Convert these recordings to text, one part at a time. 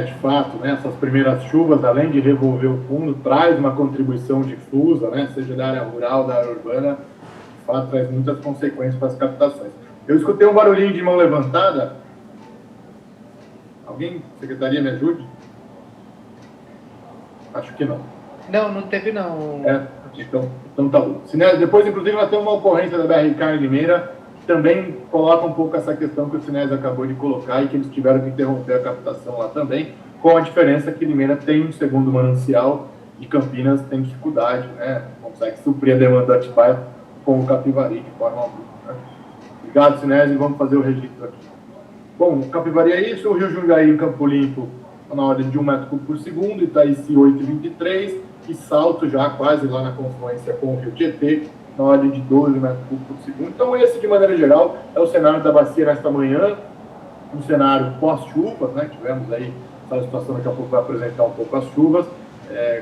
de fato, né, essas primeiras chuvas, além de revolver o fundo, traz uma contribuição difusa, né, seja da área rural, da área urbana, de fato, traz muitas consequências para as captações. Eu escutei um barulhinho de mão levantada. Alguém, secretaria, me ajude? Acho que não. Não teve não. Então tá bom. Depois, inclusive, nós temos uma ocorrência da BRK em Limeira, que também coloca um pouco essa questão que o Sinésio acabou de colocar e que eles tiveram que interromper a captação lá também, com a diferença que Limeira tem um segundo manancial e Campinas tem dificuldade, né? Consegue suprir a demanda da Atibaia com o Capivari de forma alguma. Né? Obrigado, Sinésio, vamos fazer o registro aqui. Bom, Capivari é isso, o Rio Jundiaí em Campo Limpo na ordem de 1 metro cúbico por segundo, Itaici 8,23, e Salto já quase lá na confluência com o Rio Tietê, na ordem de 12 metros cúbicos por segundo. Então esse, de maneira geral, é o cenário da bacia nesta manhã, um cenário pós-chuvas, né? Tivemos aí essa situação, daqui a pouco vai apresentar um pouco as chuvas,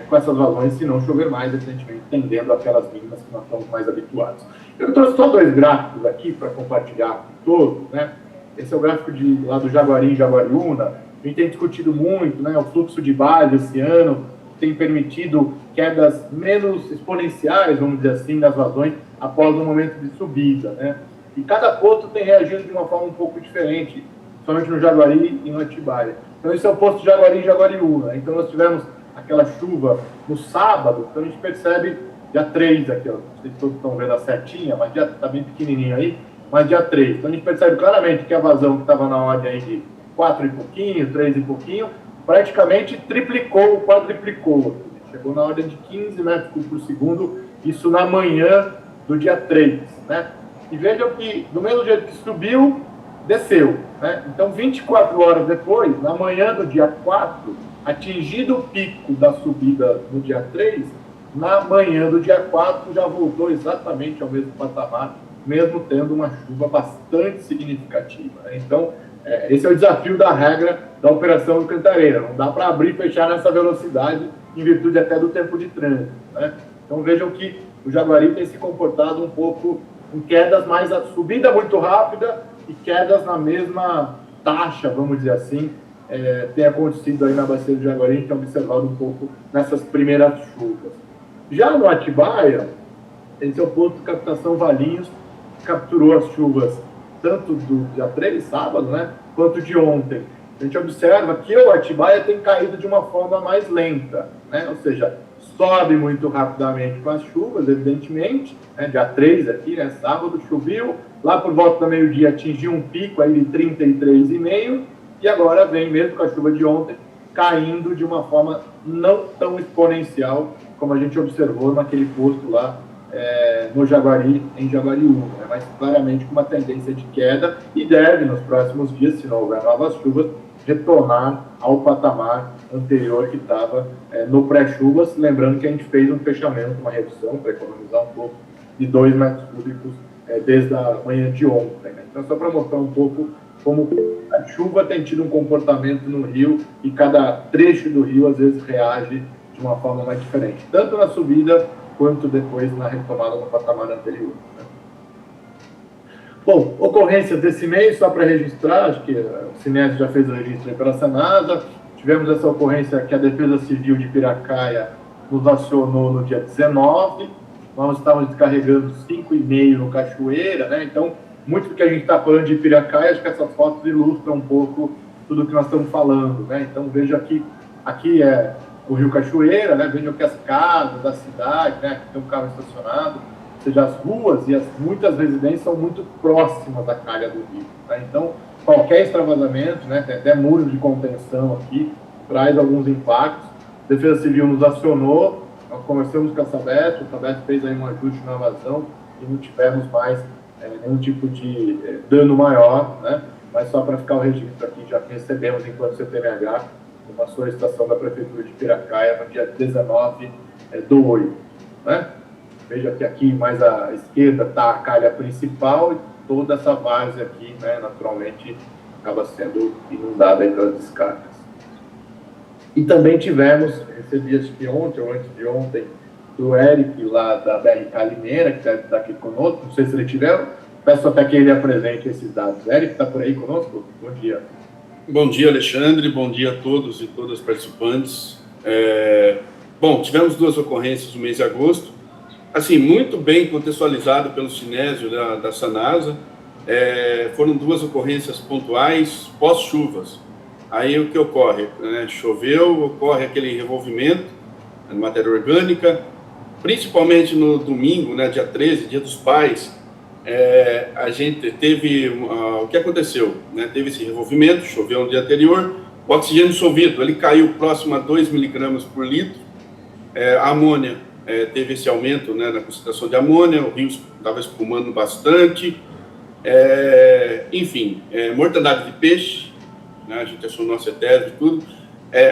com essas vazões, se não chover mais, evidentemente, tendendo aquelas mínimas que nós estamos mais habituados. Eu trouxe só 2 gráficos aqui para compartilhar com todos, né? Esse é o gráfico lá do Jaguari e Jaguariúna. A gente tem discutido muito, né, o fluxo de base esse ano, tem permitido quedas menos exponenciais, vamos dizer assim, das vazões após um momento de subida, né? E cada posto tem reagido de uma forma um pouco diferente, somente no Jaguari e no Atibaia. Então esse é o posto de Jaguari e Jaguariúna. Então nós tivemos aquela chuva no sábado, então a gente percebe dia 3 aqui, ó, não sei se todos estão vendo a setinha, mas já está bem pequenininho aí, mas dia 3. Então a gente percebe claramente que a vazão que estava na ordem aí de 4 e pouquinho, 3 e pouquinho, praticamente triplicou, quadriplicou. Chegou na ordem de 15 metros cúbicos por segundo, isso na manhã do dia 3, né? E vejam que, do mesmo jeito que subiu, desceu, né? Então, 24 horas depois, na manhã do dia 4, atingido o pico da subida no dia 3, na manhã do dia 4 já voltou exatamente ao mesmo patamar, mesmo tendo uma chuva bastante significativa, né? Então, esse é o desafio da regra da operação do Cantareira. Não dá para abrir e fechar nessa velocidade, em virtude até do tempo de trânsito, né? Então vejam que o Jaguari tem se comportado um pouco em quedas mais, subida muito rápida e quedas na mesma taxa, vamos dizer assim, tem acontecido aí na bacia do Jaguari, a gente tem observado um pouco nessas primeiras chuvas. Já no Atibaia, esse é o posto de captação Valinhos, que capturou as chuvas tanto do dia 3, sábado, né, quanto de ontem. A gente observa que o Atibaia tem caído de uma forma mais lenta, né, ou seja, sobe muito rapidamente com as chuvas, evidentemente, né, dia 3 aqui, né, sábado, choveu, lá por volta do meio-dia atingiu um pico aí de 33,5, e agora vem, mesmo com a chuva de ontem, caindo de uma forma não tão exponencial como a gente observou naquele posto lá, no Jaguari, em Jaguariúna, né? Mas claramente com uma tendência de queda e deve, nos próximos dias, se não houver novas chuvas, retornar ao patamar anterior que estava no pré-chuvas, lembrando que a gente fez um fechamento, uma redução, para economizar um pouco, de 2 metros cúbicos desde a manhã de ontem, né? Então, só para mostrar um pouco como a chuva tem tido um comportamento no rio e cada trecho do rio, às vezes, reage de uma forma mais diferente, tanto na subida quanto depois na retomada no patamar anterior, né? Bom, ocorrências desse mês, só para registrar, acho que o Sinésio já fez o registro aí pela Senasa, tivemos essa ocorrência que a Defesa Civil de Piracaia nos acionou no dia 19, nós estávamos descarregando 5,5 no Cachoeira, né? Então, muito do que a gente está falando de Piracaia, acho que essas fotos ilustram um pouco tudo que nós estamos falando, né? Então, veja que aqui é o Rio Cachoeira, né? Vejam que as casas da cidade, né? Aqui tem um carro estacionado, ou seja, as ruas e muitas residências são muito próximas da calha do rio, tá? Então, qualquer extravasamento, né? Tem até muros de contenção aqui, traz alguns impactos. A Defesa Civil nos acionou, nós conversamos com a Sabesp fez aí um ajuste na vazão e não tivemos mais nenhum tipo de dano maior, né? Mas só para ficar o registro aqui, já recebemos, enquanto CTMH, uma solicitação da Prefeitura de Piracaia no dia 19 do 8, né? Veja que aqui mais à esquerda está a calha principal e toda essa várzea aqui, né, naturalmente, acaba sendo inundada aí pelas descargas. E também tivemos, recebi acho que ontem ou antes de ontem, do Eric, lá da BRK Limeira, que deve estar aqui conosco, não sei se ele tiver, peço até que ele apresente esses dados. Eric, está por aí conosco? Bom dia. Bom dia, Alexandre, bom dia a todos e todas as participantes. Bom, tivemos 2 ocorrências no mês de agosto, assim, muito bem contextualizado pelo Cinésio da Sanasa. Foram 2 ocorrências pontuais pós-chuvas. Aí o que ocorre? Choveu, ocorre aquele revolvimento de matéria orgânica, principalmente no domingo, dia 13, Dia dos Pais. A gente teve o que aconteceu, teve esse revolvimento, choveu no dia anterior, o oxigênio dissolvido, ele caiu próximo a 2 miligramas por litro, a amônia teve esse aumento, na concentração de amônia, o rio estava espumando bastante, enfim, mortandade de peixe, a gente achou nosso tese e tudo,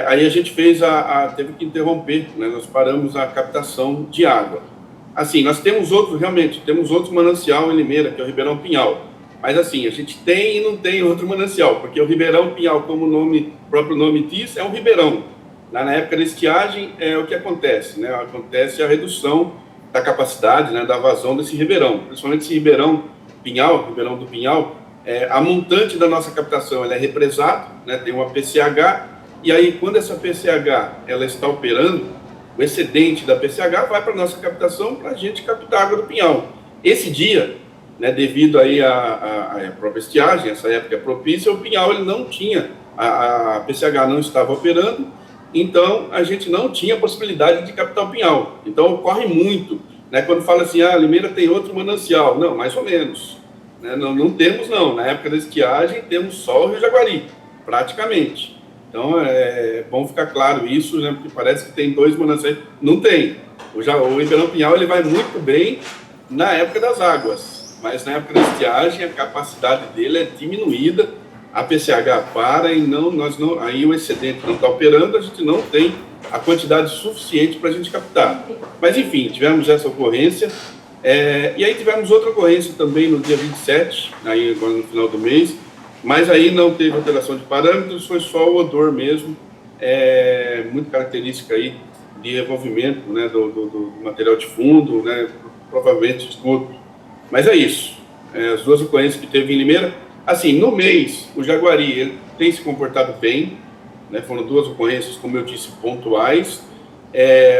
aí a gente teve que interromper, nós paramos a captação de água. Assim, nós temos outro manancial em Limeira, que é o Ribeirão Pinhal. Mas assim, a gente tem e não tem outro manancial, porque o Ribeirão Pinhal, como o próprio nome diz, é um ribeirão. Na época da estiagem, o que acontece? Acontece a redução da capacidade, da vazão desse ribeirão. Principalmente esse Ribeirão Pinhal, Ribeirão do Pinhal, a montante da nossa captação ela é represado, tem uma PCH, e aí quando essa PCH ela está operando, o excedente da PCH vai para a nossa captação para a gente captar a água do Pinhal. Esse dia, devido aí à própria estiagem, essa época propícia, o Pinhal ele não tinha, a PCH não estava operando, então a gente não tinha possibilidade de captar o Pinhal. Então ocorre muito, quando fala assim, Limeira tem outro manancial. Não, mais ou menos. Não temos não, na época da estiagem temos só o Rio Jaguari, praticamente. Então, é bom ficar claro isso, porque parece que tem 2 mananciais. Não tem. O Ribeirão Pinhal ele vai muito bem na época das águas, mas na época da estiagem a capacidade dele é diminuída, a PCH para e aí o excedente não está operando, a gente não tem a quantidade suficiente para a gente captar. Mas, enfim, tivemos essa ocorrência. E aí tivemos outra ocorrência também no dia 27, aí agora no final do mês, mas aí não teve alteração de parâmetros, foi só o odor mesmo, muito característica aí de revolvimento, do material de fundo, provavelmente esgoto. Mas é isso, as 2 ocorrências que teve em Limeira. Assim, no mês, o Jaguari ele tem se comportado bem, foram 2 ocorrências, como eu disse, pontuais.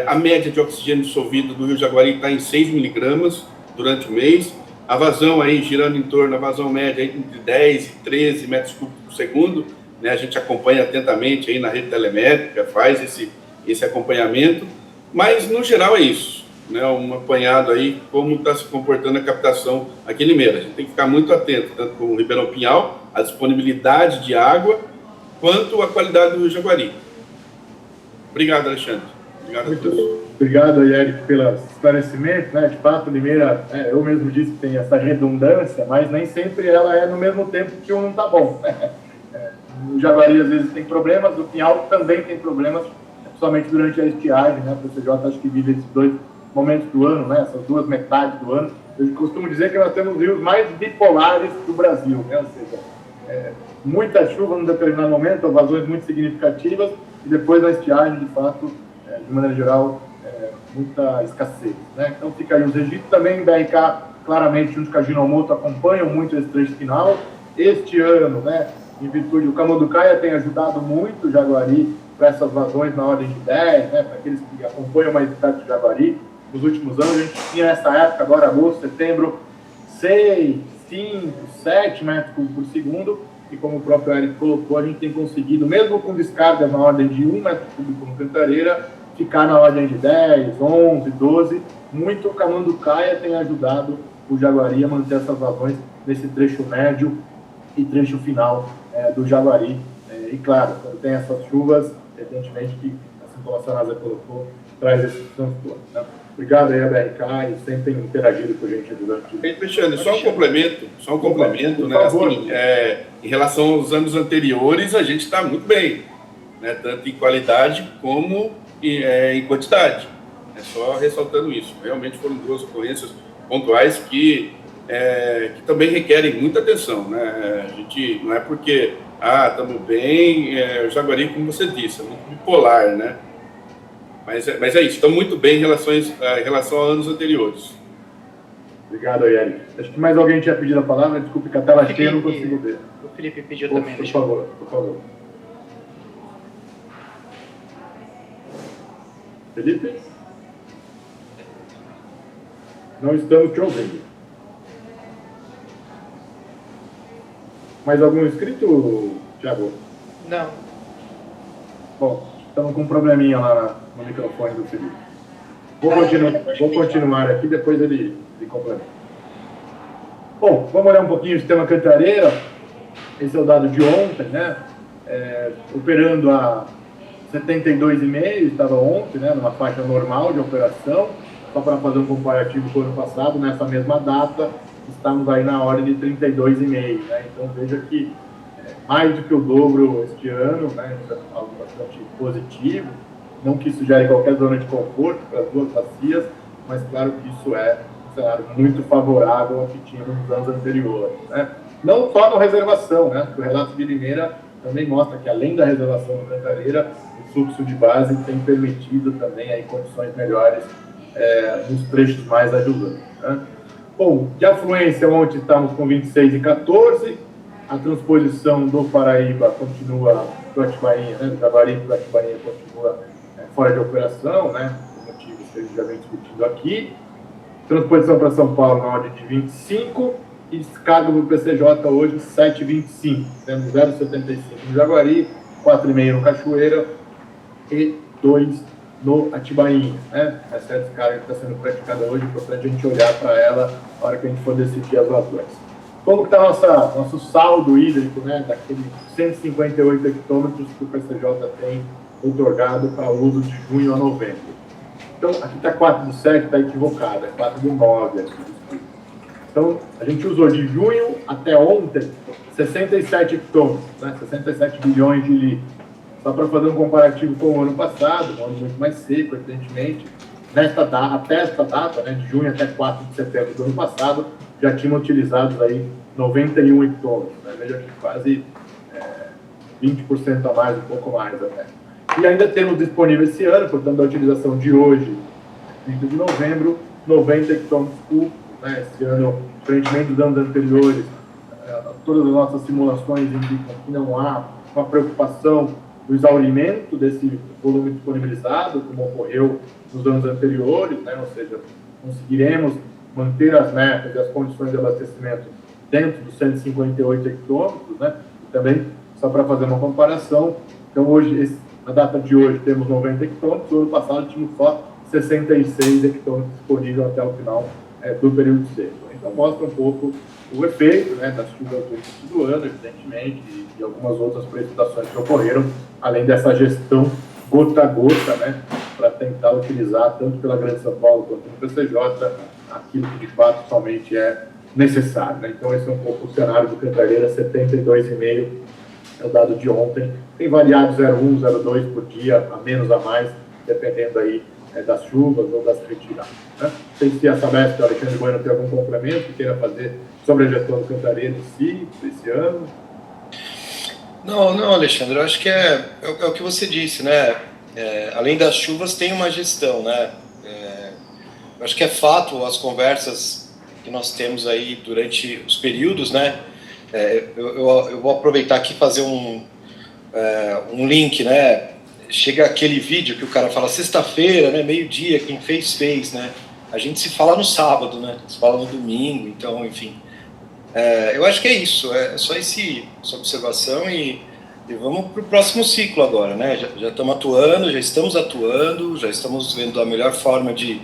A média de oxigênio dissolvido do Rio Jaguari está em 6 miligramas durante o mês. A vazão aí girando em torno, a vazão média aí entre 10 e 13 metros cúbicos por segundo, a gente acompanha atentamente aí na rede telemétrica, faz esse acompanhamento, mas no geral é isso, um apanhado aí, como está se comportando a captação aqui em Limeira. A gente tem que ficar muito atento, tanto com o Ribeirão Pinhal, a disponibilidade de água, quanto a qualidade do Rio Jaguari. Obrigado, Alexandre. Obrigado a todos. Obrigado, Eric, pelo esclarecimento. De fato, Limeira, eu mesmo disse que tem essa redundância, mas nem sempre ela é no mesmo tempo que um não está bom. O Jaguari, às vezes, tem problemas, o Pinhal também tem problemas, principalmente durante a estiagem, O PCJ acho que vive esses 2 momentos do ano, essas 2 metades do ano. Eu costumo dizer que nós temos rios mais bipolares do Brasil, ou seja, muita chuva num determinado momento, vazões muito significativas, e depois na estiagem, de fato, de maneira geral, muita escassez. Então fica aí os registros. Também BRK, claramente, junto com a Ginomoto, acompanham muito esse trecho final. Este ano, em virtude do Camanducaia, tem ajudado muito o Jaguari para essas vazões na ordem de 10, para aqueles que acompanham mais de perto do Jaguari. Nos últimos anos, a gente tinha nessa época, agora agosto, setembro, 6, 5, 7 metros cúbicos por segundo, e como o próprio Eric colocou, a gente tem conseguido, mesmo com descargas na ordem de 1 metro cúbico no Cantareira, ficar na ordem de 10, 11, 12. Muito o Camanducaia tem ajudado o Jaguari a manter essas vazões nesse trecho médio e trecho final do Jaguari. E claro, quando tem essas chuvas, evidentemente que, assim como a Sanasa colocou, traz esse transtorno. Obrigado aí a BRK, e sempre tem interagido com a gente durante o dia. Alexandre, só um complemento, assim, em relação aos anos anteriores, a gente está muito bem, tanto em qualidade como em quantidade. Só ressaltando isso. Realmente foram 2 ocorrências pontuais que também requerem muita atenção. A gente não é porque estamos bem, o Jaguari, como você disse, é muito bipolar, Mas é isso, estão muito bem em relação a anos anteriores. Obrigado, Eric. Acho que mais alguém tinha pedido a palavra, desculpe que a tela cheia, não consigo ver. Felipe pediu também. Por favor, por favor. Felipe? Não estamos te ouvindo. Mais algum inscrito, Thiago? Não. Bom, estamos com um probleminha lá no microfone do Felipe. Vou continuar aqui, depois ele complementa. Bom, vamos olhar um pouquinho o sistema Cantareira. Esse é o dado de ontem, né? Operando a 72,5, estava ontem, né? Numa faixa normal de operação. Só para fazer um comparativo com o ano passado, nessa mesma data, estamos aí na ordem de 32,5, né? Então veja que mais do que o dobro este ano, né? Isso é algo bastante positivo. Não que isso gere qualquer zona de conforto para as duas bacias, mas claro que isso é um cenário muito favorável ao que tínhamos nos anos anteriores, né? Não só na reservação, né? O relato de Limeira também mostra que, além da reservação do Cantareira, o fluxo de base tem permitido também aí condições melhores nos trechos mais ajudantes, né? Bom, de afluência, ontem estamos com 26,14. A transposição do Paraíba continua, do Atibainha, né? Do Jaguaribe para Atibainha continua fora de operação, né? Por motivos que a gente já vem discutindo aqui. Transposição para São Paulo na ordem de 25 e descarga do PCJ hoje 7,25. Temos 0,75 no Jaguari, 4,5 no Cachoeira e 2 no Atibainha, né? Essa é a descarga que está sendo praticada hoje, é importante a gente olhar para ela na hora que a gente for decidir as vazões. Como está nosso saldo hídrico, né? Daqueles 158 hectômetros que o PCJ tem otorgado para uso de junho a novembro. Então, aqui está 4 do 7, está equivocado, é 4 do 9 aqui. Então, a gente usou de junho até ontem 67 hectômetros, né? 67 bilhões de litros. Só para fazer um comparativo com o ano passado, um ano muito mais seco, evidentemente, até esta data, né, de junho até 4 de setembro do ano passado, já tinham utilizados aí 91 hectômetros, né? Veja que quase 20% a mais, um pouco mais até. E ainda temos disponível esse ano, portanto, a utilização de hoje, 30 de novembro, 90 hectômetros cúbicos, né? Esse ano, diferentemente dos anos anteriores, todas as nossas simulações indicam que não há uma preocupação do exaurimento desse volume disponibilizado, como ocorreu nos anos anteriores, né? Ou seja, conseguiremos manter as metas e as condições de abastecimento dentro dos 158 hectômetros, né? E também, só para fazer uma comparação, então hoje, na data de hoje, temos 90 hectômetros, no ano passado tínhamos só 66 hectômetros disponíveis até o final do período seco. Então mostra um pouco o efeito, né, das chuvas do início do ano, evidentemente, e algumas outras precipitações que ocorreram, além dessa gestão gota a gota, né, para tentar utilizar, tanto pela Grande São Paulo quanto no PCJ, aquilo que de fato somente é necessário, né? Então esse é um pouco o cenário do Cantareira, 72,5 é o dado de ontem. Tem variado 0,1, 0,2 por dia, a menos a mais, dependendo aí das chuvas ou das retiradas, né? Não sei se a Sabesp, Alexandre Bueno, tem algum complemento que queira fazer sobre a gestão do Cantareira em si, esse ano. Não, Alexandre, eu acho que é o que você disse, né? Além das chuvas, tem uma gestão, né? Eu acho que é fato as conversas que nós temos aí durante os períodos, né? Eu vou aproveitar aqui e fazer um link, né? Chega aquele vídeo que o cara fala sexta-feira, né? Meio-dia, quem fez, né? A gente se fala no sábado, né? Se fala no domingo, então, enfim. Eu acho que é isso, é só essa observação e vamos para o próximo ciclo agora, né? Já estamos atuando, já estamos vendo a melhor forma de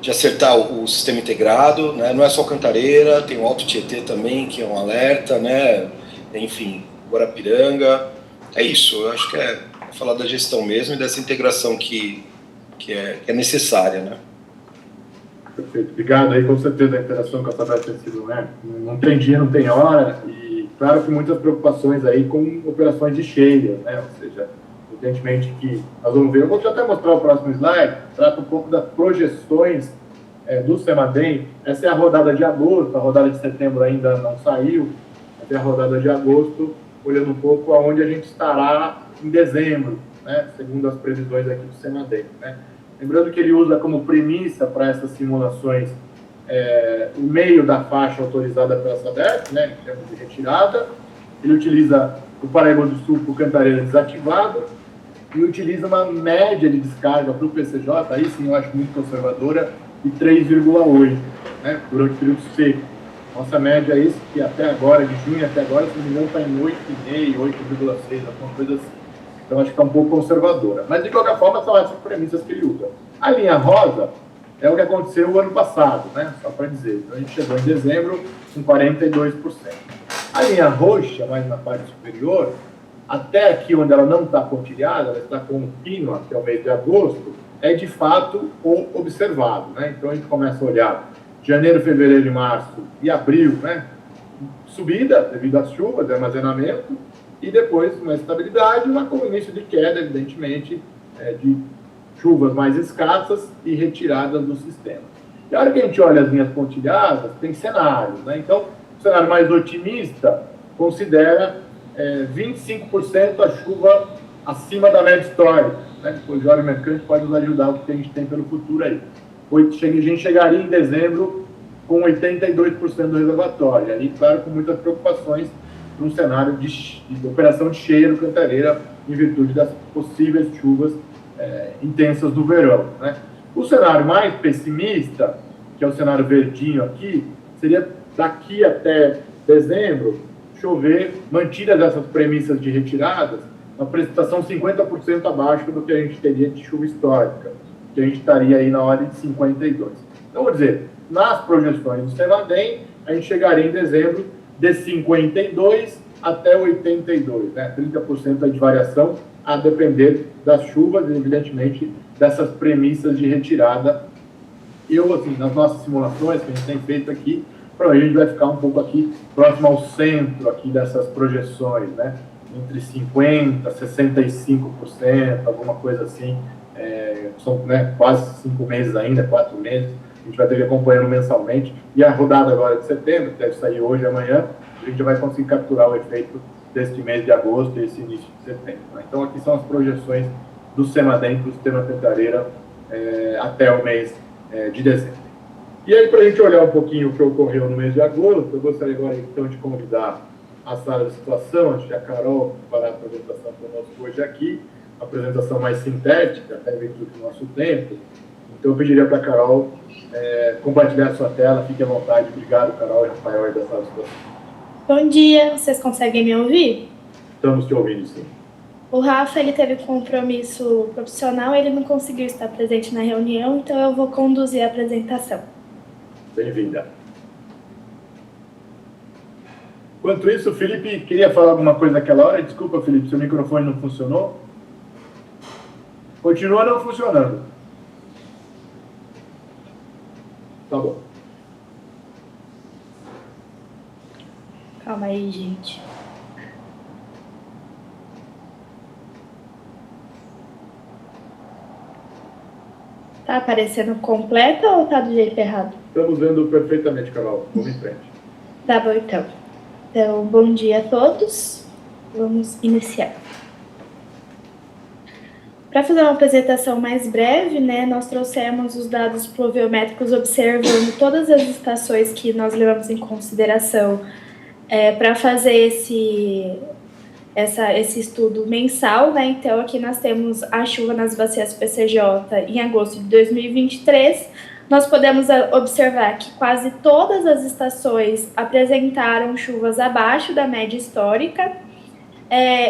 acertar o sistema integrado, né? Não é só Cantareira, tem o Alto Tietê também, que é um alerta, né? Enfim, Guarapiranga, é isso, eu acho que é falar da gestão mesmo e dessa integração que é necessária, né? Perfeito, obrigado aí, com certeza a interação com a Sabesp tem sido, né? Não tem dia, não tem hora, e claro que muitas preocupações aí com operações de cheias, né? Ou seja, evidentemente que nós vamos ver, eu vou até mostrar o próximo slide, trata um pouco das projeções do CEMADEM. Essa é a rodada de agosto, a rodada de setembro ainda não saiu, mas é a rodada de agosto, olhando um pouco aonde a gente estará em dezembro, né? Segundo as previsões aqui do CEMADEM, né? Lembrando que ele usa como premissa para essas simulações o meio da faixa autorizada pela Sabesp, né, em termos de retirada, ele utiliza o Paraíba do Sul por Cantareira desativado e utiliza uma média de descarga para o PCJ, aí sim eu acho muito conservadora, de 3,8, né, durante o período seco. Nossa média é isso, que até agora, de junho até agora, se não me engano, está em 8,5, 8,6, alguma coisa assim. Então, acho que está um pouco conservadora. Mas, de qualquer forma, são essas premissas que ele usa. A linha rosa é o que aconteceu o ano passado, né? Só para dizer. Então, a gente chegou em dezembro com 42%. A linha roxa, mais na parte superior, até aqui onde ela não está pontilhada, ela está contínua até o mês de agosto, é de fato o observado, né? Então, a gente começa a olhar janeiro, fevereiro e março e abril, né? Subida devido às chuvas, armazenamento, e depois uma estabilidade, um início de queda, evidentemente, de chuvas mais escassas e retiradas do sistema. E a hora que a gente olha as linhas pontilhadas, tem cenários, né? Então, o cenário mais otimista considera 25% a chuva acima da média histórica, né? Depois o óleo mercante pode nos ajudar o que a gente tem pelo futuro aí. A gente chegaria em dezembro com 82% do reservatório, e ali, claro, com muitas preocupações num cenário de operação de cheiro Cantareira, em virtude das possíveis chuvas intensas do verão, né? O cenário mais pessimista, que é o cenário verdinho aqui, seria daqui até dezembro, chover, mantidas essas premissas de retiradas, uma precipitação 50% abaixo do que a gente teria de chuva histórica, que a gente estaria aí na ordem de 52. Então, vou dizer, nas projeções do CEMADEM, a gente chegaria em dezembro de 52 até 82, né? 30% de variação, a depender das chuvas e, evidentemente, dessas premissas de retirada. Eu, assim, nas nossas simulações que a gente tem feito aqui, provavelmente a gente vai ficar um pouco aqui, próximo ao centro aqui dessas projeções, né? Entre 50% e 65%, alguma coisa assim. São, né, quase 5 meses ainda, 4 meses. A gente vai ter que ir acompanhando mensalmente. E a rodada agora de setembro, que deve sair hoje e amanhã, a gente vai conseguir capturar o efeito deste mês de agosto e esse início de setembro, né? Então, aqui são as projeções do CEMADEM para o sistema Cantareira até o mês de dezembro. E aí, para a gente olhar um pouquinho o que ocorreu no mês de agosto, eu gostaria agora, então, de convidar a sala de situação, antes de a Carol preparar a apresentação conosco hoje aqui, a apresentação mais sintética, até virtude do nosso tempo. Então, eu pediria para a Carol compartilhar a sua tela, fique à vontade. Obrigado, Carol e Rafael, aí da sala de situação. Bom dia, vocês conseguem me ouvir? Estamos te ouvindo, sim. O Rafa, ele teve compromisso profissional, ele não conseguiu estar presente na reunião, então eu vou conduzir a apresentação. Bem-vinda. Enquanto isso, o Felipe queria falar alguma coisa naquela hora. Desculpa, Felipe, seu microfone não funcionou? Continua não funcionando. Tá bom. Calma aí, gente. Tá aparecendo completa ou tá do jeito errado? Estamos vendo perfeitamente, Carol. Vamos em frente. Tá bom, então. Então, bom dia a todos. Vamos iniciar. Para fazer uma apresentação mais breve, né, nós trouxemos os dados pluviométricos observando todas as estações que nós levamos em consideração para fazer esse estudo mensal, né? Então, aqui nós temos a chuva nas bacias PCJ em agosto de 2023. Nós podemos observar que quase todas as estações apresentaram chuvas abaixo da média histórica,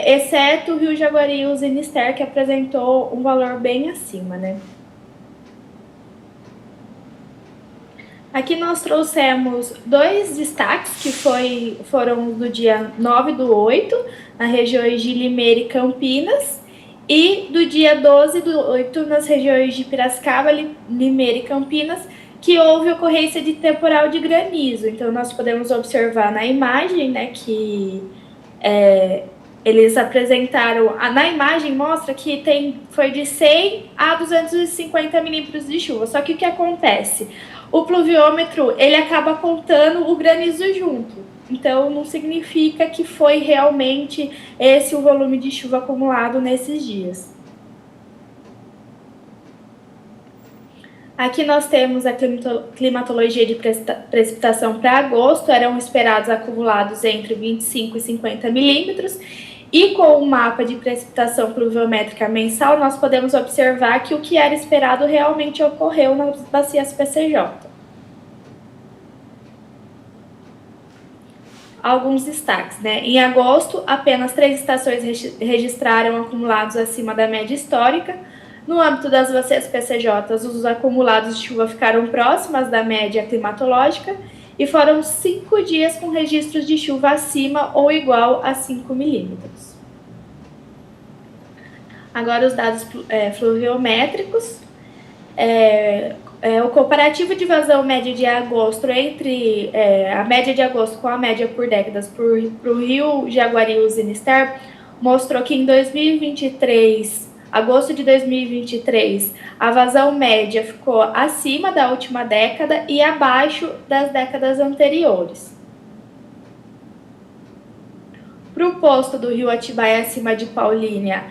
exceto o Rio Jaguari e o Zinister, que apresentou um valor bem acima, né? Aqui nós trouxemos dois destaques, que foram do dia 9/8, nas regiões de Limeira e Campinas, e do dia 12/8, nas regiões de Piracicaba, Limeira e Campinas, que houve ocorrência de temporal de granizo. Então, nós podemos observar na imagem, né, que eles apresentaram... Na imagem mostra que foi de 100 a 250 milímetros de chuva. Só que o que acontece? O pluviômetro, ele acaba contando o granizo junto. Então, não significa que foi realmente esse o volume de chuva acumulado nesses dias. Aqui nós temos a climatologia de precipitação para agosto, eram esperados acumulados entre 25 e 50 milímetros, e com o mapa de precipitação pluviométrica mensal, nós podemos observar que o que era esperado realmente ocorreu nas bacias PCJ. Alguns destaques, né? Em agosto, apenas 3 estações registraram acumulados acima da média histórica. No âmbito das bacias PCJ, os acumulados de chuva ficaram próximas da média climatológica e foram 5 dias com registros de chuva acima ou igual a 5 milímetros. Agora os dados fluviométricos. O comparativo de vazão média de agosto entre a média de agosto com a média por décadas para o Rio Jaguari e o Sinistar mostrou que em 2023, agosto de 2023, a vazão média ficou acima da última década e abaixo das décadas anteriores. Para o posto do Rio Atibaia acima de Paulínia,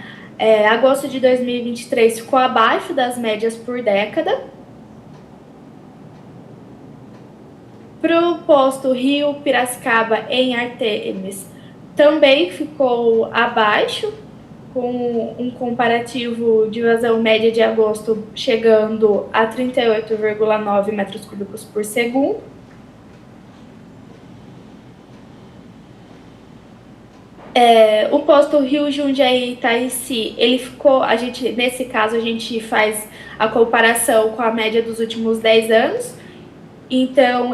agosto de 2023 ficou abaixo das médias por década. Para o posto Rio Piracicaba em Artemis, também ficou abaixo, com um comparativo de vazão média de agosto chegando a 38,9 metros cúbicos por segundo. O posto Rio Jundiaí Itaici, ele ficou, nesse caso a gente faz a comparação com a média dos últimos 10 anos. Então,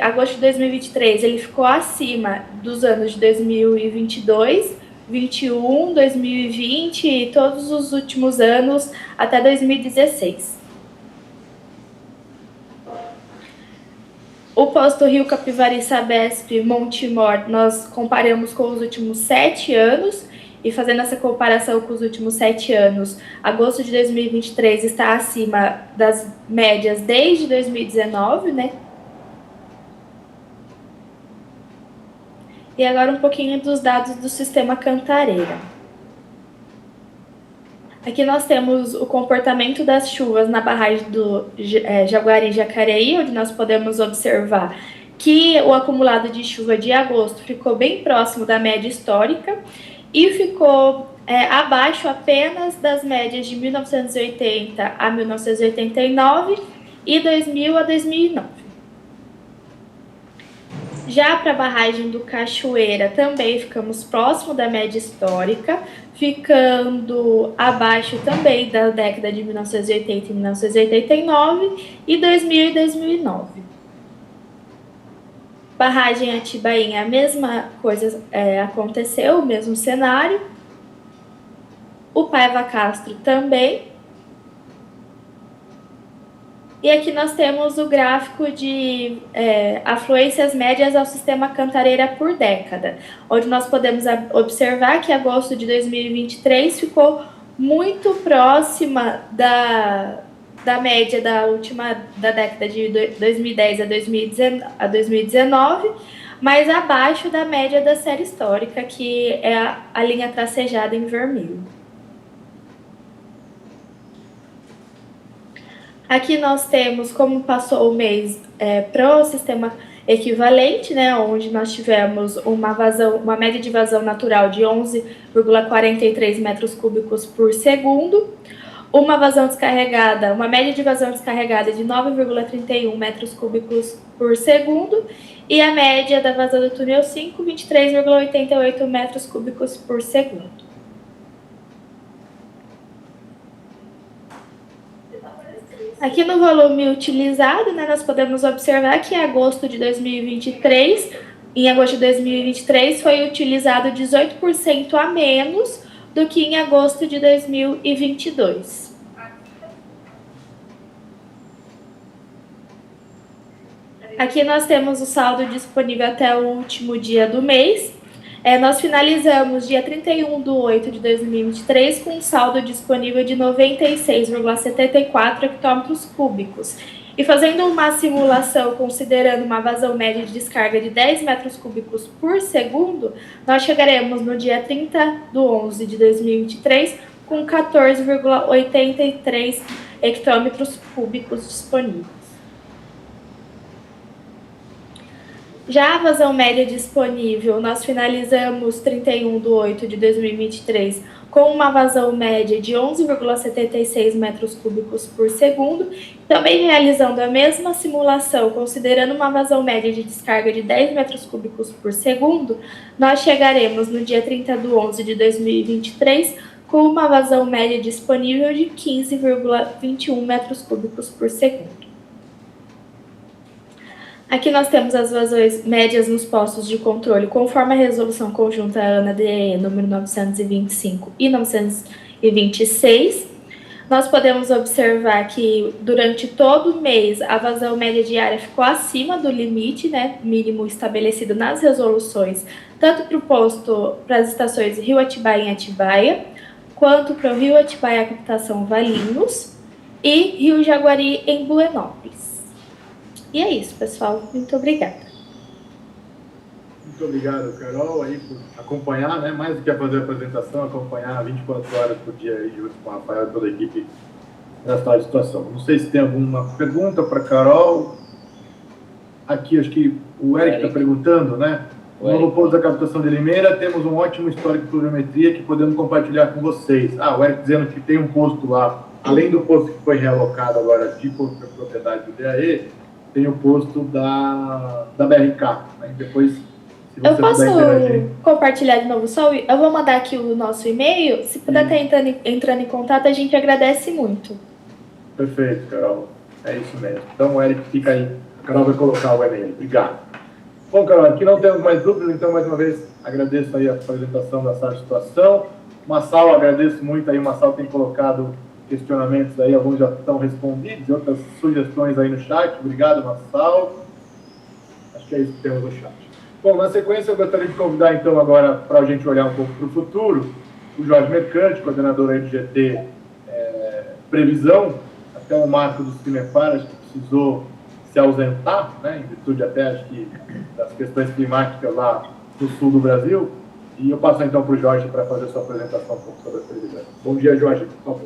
agosto de 2023, ele ficou acima dos anos de 2022, 2021, 2020 e todos os últimos anos até 2016. O posto Rio Capivari Sabesp Montemor, nós comparamos com os últimos 7 anos, e fazendo essa comparação com os últimos 7 anos, agosto de 2023 está acima das médias desde 2019, né? E agora um pouquinho dos dados do sistema Cantareira. Aqui nós temos o comportamento das chuvas na barragem do Jaguari e Jacareí, onde nós podemos observar que o acumulado de chuva de agosto ficou bem próximo da média histórica e ficou abaixo apenas das médias de 1980 a 1989 e 2000 a 2009. Já para a barragem do Cachoeira, também ficamos próximo da média histórica, ficando abaixo também da década de 1980 e 1989 e 2000 e 2009. Barragem Atibainha, a mesma coisa aconteceu, o mesmo cenário. O Paiva Castro também. E aqui nós temos o gráfico de afluências médias ao sistema Cantareira por década, onde nós podemos observar que agosto de 2023 ficou muito próxima da média da década de 2010 a 2019, mas abaixo da média da série histórica, que é a linha tracejada em vermelho. Aqui nós temos como passou o mês para o sistema equivalente, né, onde nós tivemos uma média de vazão natural de 11,43 metros cúbicos por segundo, uma média de vazão descarregada de 9,31 metros cúbicos por segundo e a média da vazão do túnel 5, 23,88 metros cúbicos por segundo. Aqui no volume utilizado, né, nós podemos observar que em agosto de 2023 foi utilizado 18% a menos do que em agosto de 2022. Aqui nós temos o saldo disponível até o último dia do mês. Nós finalizamos dia 31/8 de 2023 com um saldo disponível de 96,74 hectômetros cúbicos. E fazendo uma simulação considerando uma vazão média de descarga de 10 metros cúbicos por segundo, nós chegaremos no dia 30/11 de 2023 com 14,83 hectômetros cúbicos disponíveis. Já a vazão média disponível, nós finalizamos 31/8/2023 com uma vazão média de 11,76 metros cúbicos por segundo, também realizando a mesma simulação, considerando uma vazão média de descarga de 10 metros cúbicos por segundo, nós chegaremos no dia 30/11/2023 com uma vazão média disponível de 15,21 metros cúbicos por segundo. Aqui nós temos as vazões médias nos postos de controle, conforme a resolução conjunta ANA-DE número 925 e 926. Nós podemos observar que durante todo o mês a vazão média diária ficou acima do limite, né, mínimo estabelecido nas resoluções, tanto para o posto, para as estações Rio Atibaia em Atibaia, quanto para o Rio Atibaia Captação Valinhos e Rio Jaguari em Buenópolis. E é isso, pessoal. Muito obrigada. Muito obrigado, Carol, aí por acompanhar, né? Mais do que fazer a apresentação, acompanhar 24 horas por dia aí, junto com a Rafael e toda a equipe nessa situação. Não sei se tem alguma pergunta para Carol. Aqui, acho que o Eric está perguntando, né? No novo posto da captação de Limeira, temos um ótimo histórico de pluviometria que podemos compartilhar com vocês. O Eric dizendo que tem um posto lá, além do posto que foi realocado agora de propriedade do DAE, tem o posto da BRK. Né? Depois, se você eu posso interagir... compartilhar de novo só? Eu vou mandar aqui o nosso e-mail. Se puder estar entrando em contato, a gente agradece muito. Perfeito, Carol. É isso mesmo. Então, o Eric fica aí. A Carol vai colocar o e-mail. Obrigado. Bom, Carol, aqui não temos mais dúvidas, então, mais uma vez, agradeço aí a apresentação dessa situação. Massal, agradeço muito aí. O Massal tem colocado questionamentos aí, alguns já estão respondidos, e outras sugestões aí no chat. Obrigado, Massal. Acho que é isso que temos no chat. Bom, na sequência, eu gostaria de convidar, então, agora, para a gente olhar um pouco para o futuro, o Jorge Mercante, coordenador aí do GT Previsão, até o Marco do Cinefar, acho que precisou se ausentar, né, em virtude até, acho que, das questões climáticas lá no sul do Brasil. E eu passo, então, para o Jorge para fazer a sua apresentação um pouco sobre a previsão. Bom dia, Jorge, por favor.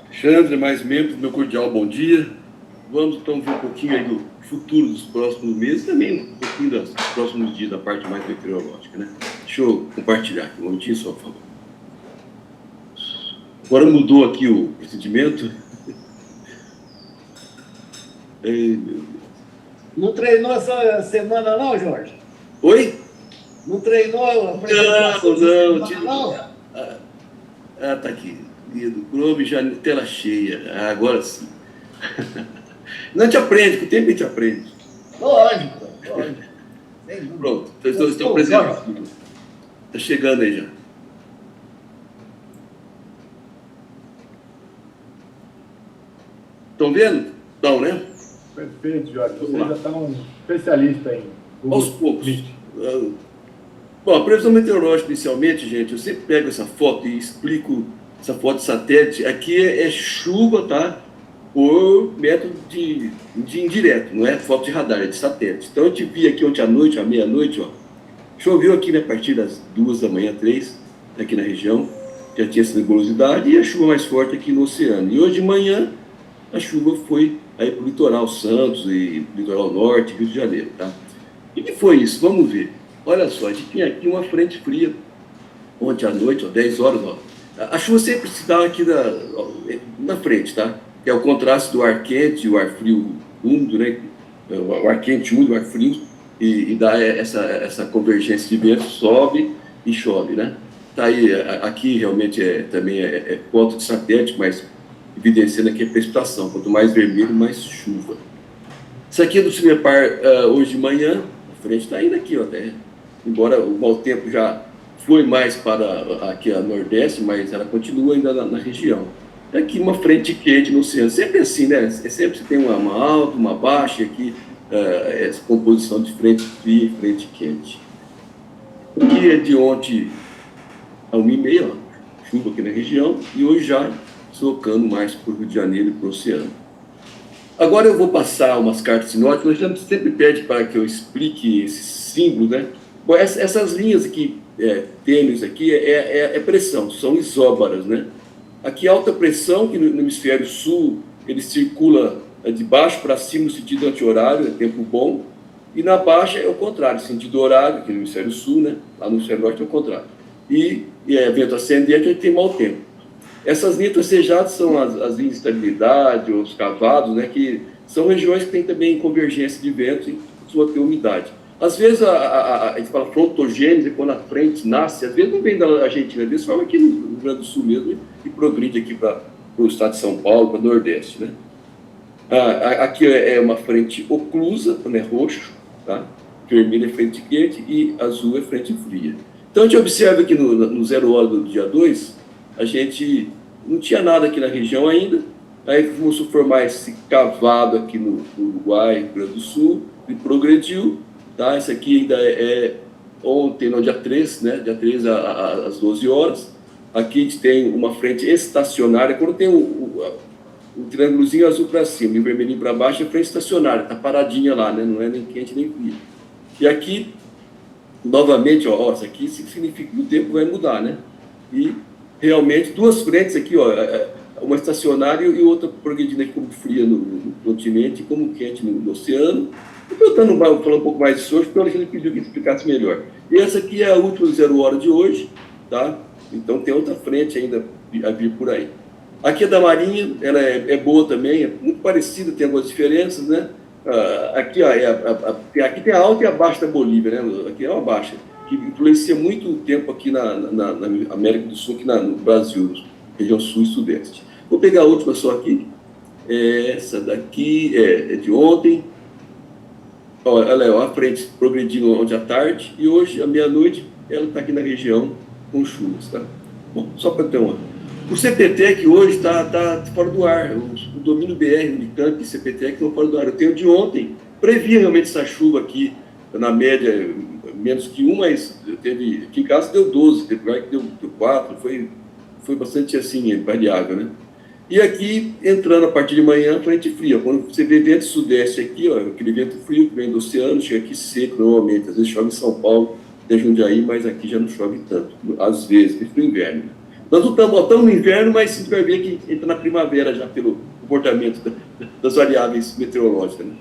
Alexandre, mais membros, meu cordial bom dia. Vamos então ver um pouquinho aí do futuro dos próximos meses, também um pouquinho dos próximos dias, da parte mais meteorológica, né? Deixa eu compartilhar aqui um momentinho só, por favor. Agora mudou aqui o procedimento. Ei, meu Deus. Não treinou essa semana não, Jorge? Oi? Não treinou a apresentação não. Tá aqui. Guia do Chrome, já tela cheia. Agora sim. Não, a gente aprende, com o tempo a gente aprende. Lógico. Pronto, estão presentes. Está chegando aí já. Estão vendo? Não, né? Perfeito, Jorge. Você já está um especialista em Google. Aos poucos. Bom, a previsão meteorológica, inicialmente, gente, eu sempre pego essa foto e explico essa foto de satélite. Aqui é chuva, tá? Por método de indireto, não é foto de radar, é de satélite. Então, eu te vi aqui ontem à noite, à meia-noite, ó. Choveu aqui, né, a partir das 2 da manhã, 3, aqui na região. Já tinha essa nebulosidade e a chuva mais forte aqui no oceano. E hoje de manhã, a chuva foi aí para o litoral Santos e litoral norte, Rio de Janeiro, tá? E que foi isso? Vamos ver. Olha só, a gente tinha aqui uma frente fria ontem à noite, ó, 10 horas, ó. A chuva sempre se dá aqui na frente, tá? Que é o contraste do ar quente e o ar frio úmido, né? O ar quente úmido, o ar frio, e dá essa convergência de vento, sobe e chove, né? Tá aí, aqui realmente também é ponto de satélite, mas evidenciando aqui a precipitação. Quanto mais vermelho, mais chuva. Isso aqui é do CIMEPAR hoje de manhã, a frente está indo aqui, ó, até. Embora o mau tempo já foi mais para aqui a nordeste, mas ela continua ainda na região. Aqui uma frente quente no oceano, sempre assim, né? Sempre você tem uma alta, uma baixa, aqui essa composição de frente fria e frente quente. Aqui é de ontem a 1h30, ó, chuva aqui na região, e hoje já deslocando mais para o Rio de Janeiro e para o oceano. Agora eu vou passar umas cartas sinóticas, a gente sempre pede para que eu explique esses símbolos, né? Bom, essas linhas aqui, tênues aqui, é pressão, são isóbaras, né? Aqui alta pressão, que no hemisfério sul ele circula de baixo para cima no sentido anti-horário, é tempo bom, e na baixa é o contrário, sentido horário, que é no hemisfério sul, né? Lá no hemisfério norte é o contrário. E vento ascendente, a gente tem mau tempo. Essas linhas tracejadas são as linhas de estabilidade, os cavados, né? Que são regiões que têm também convergência de vento e costuma ter umidade. Às vezes a gente fala frontogênese, quando a frente nasce, às vezes não vem da Argentina, às vezes forma aqui no Rio Grande do Sul mesmo e progride aqui para o estado de São Paulo, para o Nordeste, né? Aqui é uma frente oclusa, né, roxo, tá? Vermelho é frente quente e azul é frente fria. Então a gente observa que no 0 hora do dia 2, a gente não tinha nada aqui na região ainda, aí começou a formar esse cavado aqui no Uruguai, Rio Grande do Sul, e progrediu, tá? Isso aqui ainda é ontem, no dia 3, né? Dia 3 às 12 horas. Aqui a gente tem uma frente estacionária, quando tem o triângulozinho azul para cima e o vermelhinho para baixo, é frente estacionária, está paradinha lá, né? Não é nem quente nem fria. E aqui, novamente, ó, isso aqui significa que o tempo vai mudar, né? E realmente, duas frentes aqui, ó, uma estacionária e outra progredindo aqui como fria no continente e como quente no oceano. Eu estou falando um pouco mais disso hoje, porque o Alexandre pediu que explicasse melhor. E essa aqui é a última 0 hora de hoje, tá? Então tem outra frente ainda a vir por aí. Aqui a da Marinha, ela é boa também, é muito parecida, tem algumas diferenças, né? Aqui, ó, aqui tem a alta e a baixa da Bolívia, né? Aqui é uma baixa, que influencia muito o tempo aqui na América do Sul, aqui no Brasil, região sul e sudeste. Vou pegar a última só aqui. Essa daqui é de ontem. Ela é a frente progredindo ontem à tarde, e hoje, à meia-noite, ela está aqui na região com chuvas, tá? Bom, só para ter uma. O CPTEC hoje está fora do ar. O domínio BR, Unicamp e CPTEC estão fora do ar. Eu tenho de ontem, previa realmente essa chuva aqui, na média, menos que 1, mas teve, aqui em casa deu 12, teve lugar que deu 4, foi bastante assim, variável, né? E aqui, entrando a partir de manhã, frente fria. Quando você vê vento sudeste aqui, ó, aquele vento frio que vem do oceano, chega aqui seco normalmente. Às vezes chove em São Paulo, em Jundiaí, mas aqui já não chove tanto. Às vezes, no inverno. Nós não estamos no inverno, mas você vai ver que entra na primavera já pelo comportamento das variáveis meteorológicas, né?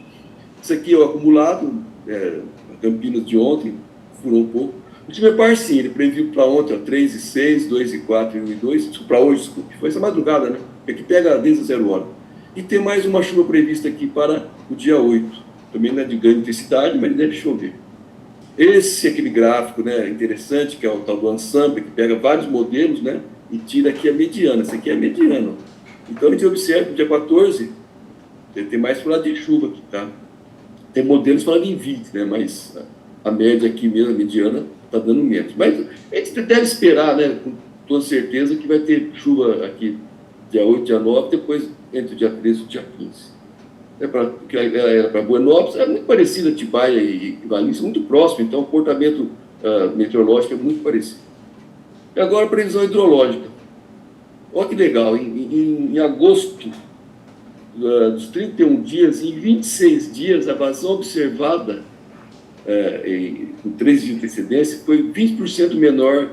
Isso aqui é o acumulado, Campinas de ontem, furou um pouco. O Timepar, sim, ele previu para ontem, ó, 3 e 6, 2 e 4 e 1 e 2, para hoje, desculpe, foi essa madrugada, né? Aqui pega desde 0 hora. E tem mais uma chuva prevista aqui para o dia 8. Também não é de grande intensidade, mas deve chover. Esse é aquele gráfico, né, interessante, que é o tal do ensemble, que pega vários modelos, né, e tira aqui a mediana. Essa aqui é a mediana. Então a gente observa que no dia 14 tem mais para lado de chuva aqui, tá? Tem modelos falando em 20, né, mas a média aqui mesmo, a mediana, está dando menos. Mas a gente deve esperar, né, com toda certeza, que vai ter chuva aqui dia 8, dia 9, depois entre o dia 13 e o dia 15. Era para Buenópolis, é muito parecida a Atibaia e Valinhos, muito próximo, então o comportamento meteorológico é muito parecido. E agora a previsão hidrológica. Olha que legal, em agosto, dos 31 dias, em 26 dias, a vazão observada com 3 dias de antecedência foi 20% menor